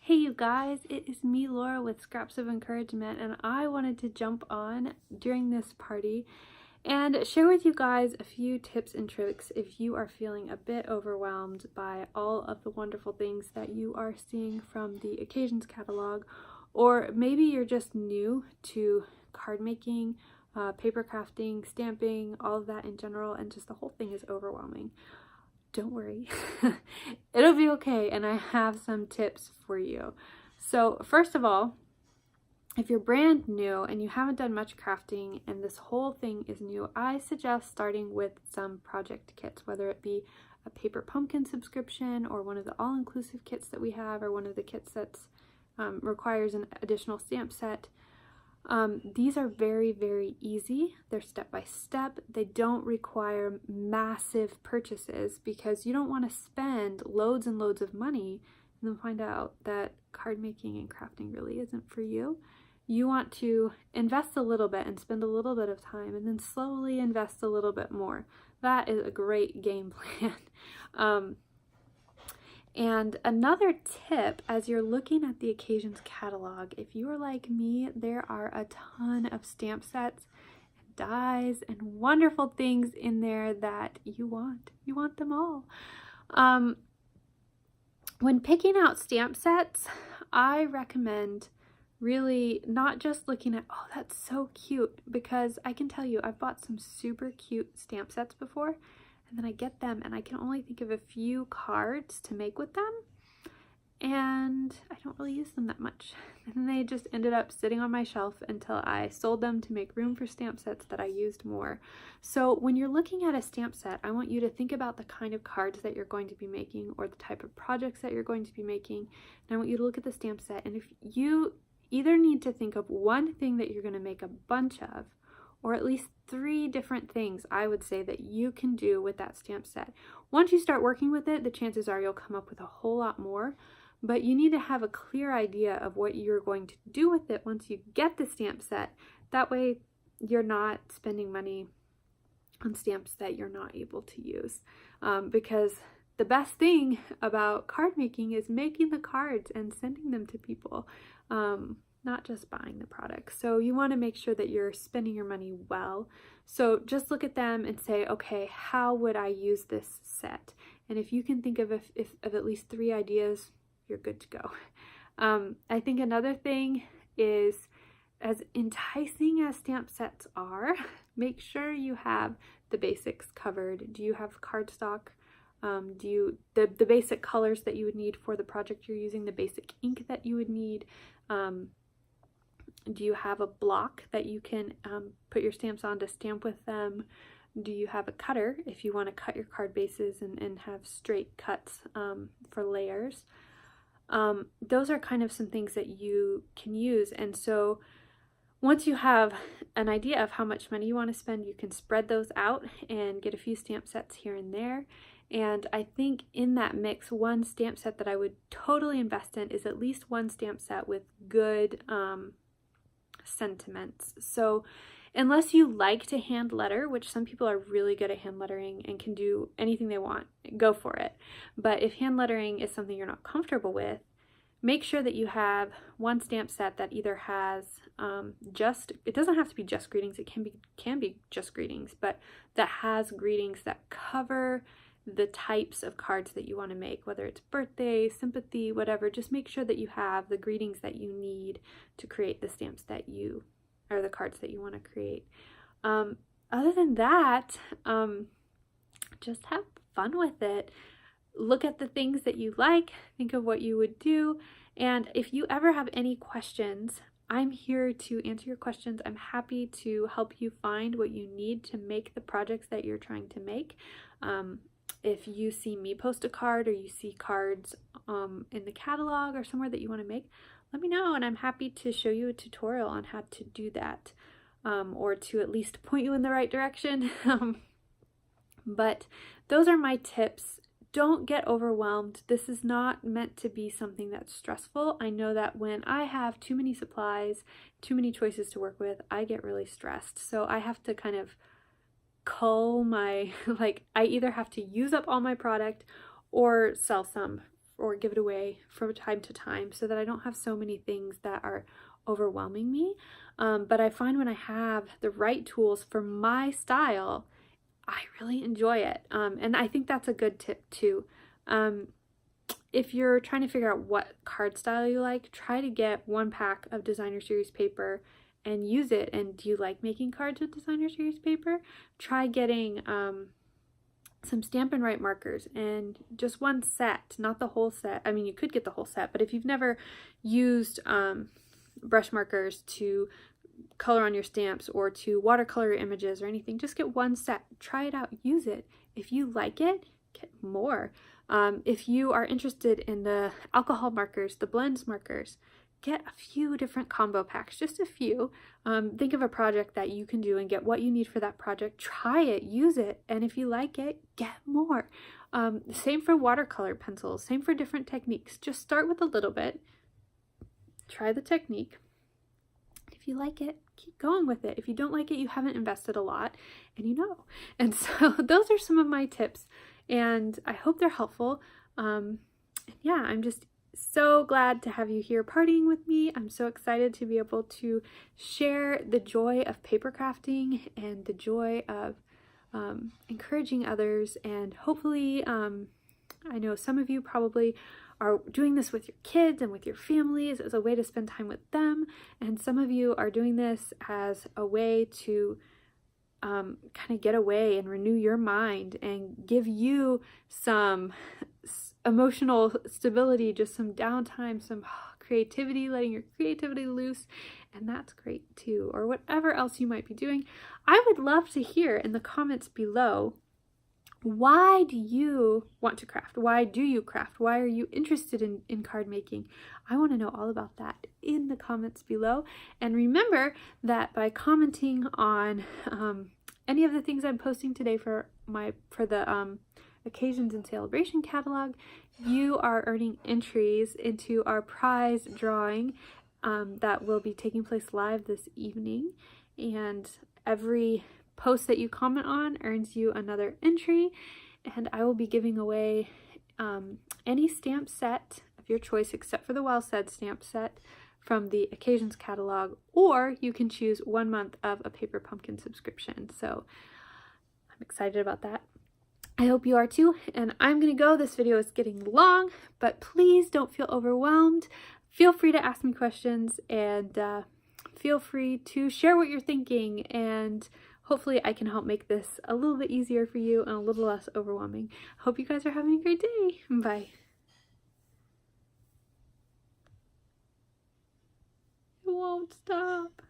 Hey you guys, it is me Laura with Scraps of Encouragement, and I wanted to jump on during this party and share with you guys a few tips and tricks if you are feeling a bit overwhelmed by all of the wonderful things that you are seeing from the Occasions catalog, or maybe you're just new to card making, paper crafting, stamping, all of that in general, and just the whole thing is overwhelming. Don't worry, it'll be okay, and I have some tips for you. So first of all, if you're brand new and you haven't done much crafting and this whole thing is new, I suggest starting with some project kits, whether it be a paper pumpkin subscription or one of the all-inclusive kits that we have, or one of the kits that requires an additional stamp set. These are very, very easy. They're step-by-step. They don't require massive purchases because you don't want to spend loads and loads of money and then find out that card making and crafting really isn't for you. You want to invest a little bit and spend a little bit of time and then slowly invest a little bit more. That is a great game plan. And another tip, as you're looking at the Occasions catalog, if you are like me, there are a ton of stamp sets and dies and wonderful things in there that you want. You want them all. When picking out stamp sets, I recommend really not just looking at, oh, that's so cute, because I can tell you I've bought some super cute stamp sets before, and then I get them and I can only think of a few cards to make with them, and I don't really use them that much. And then they just ended up sitting on my shelf until I sold them to make room for stamp sets that I used more. So when you're looking at a stamp set, I want you to think about the kind of cards that you're going to be making or the type of projects that you're going to be making. And I want you to look at the stamp set, and if you either need to think of one thing that you're going to make a bunch of, or at least 3 different things I would say that you can do with that stamp set. Once you start working with it, the chances are you'll come up with a whole lot more, but you need to have a clear idea of what you're going to do with it once you get the stamp set. That way you're not spending money on stamps that you're not able to use, because the best thing about card making is making the cards and sending them to people. Not just buying the product. So you want to make sure that you're spending your money well. So just look at them and say, okay, how would I use this set? And if you can think of at least 3 ideas, you're good to go. I think another thing is, as enticing as stamp sets are, make sure you have the basics covered. Do you have cardstock? The basic colors that you would need for the project you're using, the basic ink that you would need? Do you have a block that you can put your stamps on to stamp with them? Do you have a cutter if you want to cut your card bases and have straight cuts for layers? Those are kind of some things that you can use. And so once you have an idea of how much money you want to spend, you can spread those out and get a few stamp sets here and there. And I think in that mix, one stamp set that I would totally invest in is at least one stamp set with good sentiments. So unless you like to hand letter, which some people are really good at hand lettering and can do anything they want, go for it. But if hand lettering is something you're not comfortable with, make sure that you have one stamp set that either has it doesn't have to be just greetings, it can be just greetings, but that has greetings that cover the types of cards that you want to make, whether it's birthday, sympathy, whatever. Just make sure that you have the greetings that you need to create the stamps that you, or the cards that you want to create. Other than that, just have fun with it. Look at the things that you like, think of what you would do, and if you ever have any questions, I'm here to answer your questions. I'm happy to help you find what you need to make the projects that you're trying to make. If you see me post a card, or you see cards in the catalog or somewhere that you want to make, let me know, and I'm happy to show you a tutorial on how to do that, or to at least point you in the right direction. But those are my tips. Don't get overwhelmed. This is not meant to be something that's stressful. I know that when I have too many supplies, too many choices to work with, I get really stressed. So I have to kind of cull my, I either have to use up all my product or sell some or give it away from time to time so that I don't have so many things that are overwhelming me. But I find when I have the right tools for my style, I really enjoy it. And I think that's a good tip too. If you're trying to figure out what card style you like, try to get 1 pack of designer series paper and use it. And do you like making cards with designer series paper? Try getting some Stampin' Write markers and just 1 set, not the whole set. I mean, you could get the whole set, but if you've never used brush markers to color on your stamps or to watercolor images or anything, just get 1 set. Try it out, use it. If you like it, get more. If you are interested in the alcohol markers, the blends markers, get a few different combo packs, just a few. Think of a project that you can do and get what you need for that project. Try it, use it, and if you like it, get more. Same for watercolor pencils, same for different techniques. Just start with a little bit, try the technique. If you like it, keep going with it. If you don't like it, you haven't invested a lot, and you know. And so those are some of my tips, and I hope they're helpful. Yeah, I'm just so glad to have you here partying with me. I'm so excited to be able to share the joy of paper crafting and the joy of encouraging others, and hopefully I know some of you probably are doing this with your kids and with your families as a way to spend time with them, and some of you are doing this as a way to kind of get away and renew your mind and give you some emotional stability, just some downtime, some creativity, letting your creativity loose, and that's great too. Or whatever else you might be doing. I would love to hear in the comments below, why do you want to craft? Why do you craft? Why are you interested in card making? I want to know all about that in the comments below. And remember that by commenting on any of the things I'm posting today for the occasions and celebration catalog, you are earning entries into our prize drawing that will be taking place live this evening. And every post that you comment on earns you another entry, and I will be giving away any stamp set of your choice except for the Well Said stamp set from the occasions catalog, or you can choose 1 month of a Paper Pumpkin subscription. So I'm excited about that. I hope you are too, and I'm gonna go. This video is getting long, but please don't feel overwhelmed. Feel free to ask me questions, and feel free to share what you're thinking, and hopefully I can help make this a little bit easier for you and a little less overwhelming. Hope you guys are having a great day. Bye. It won't stop.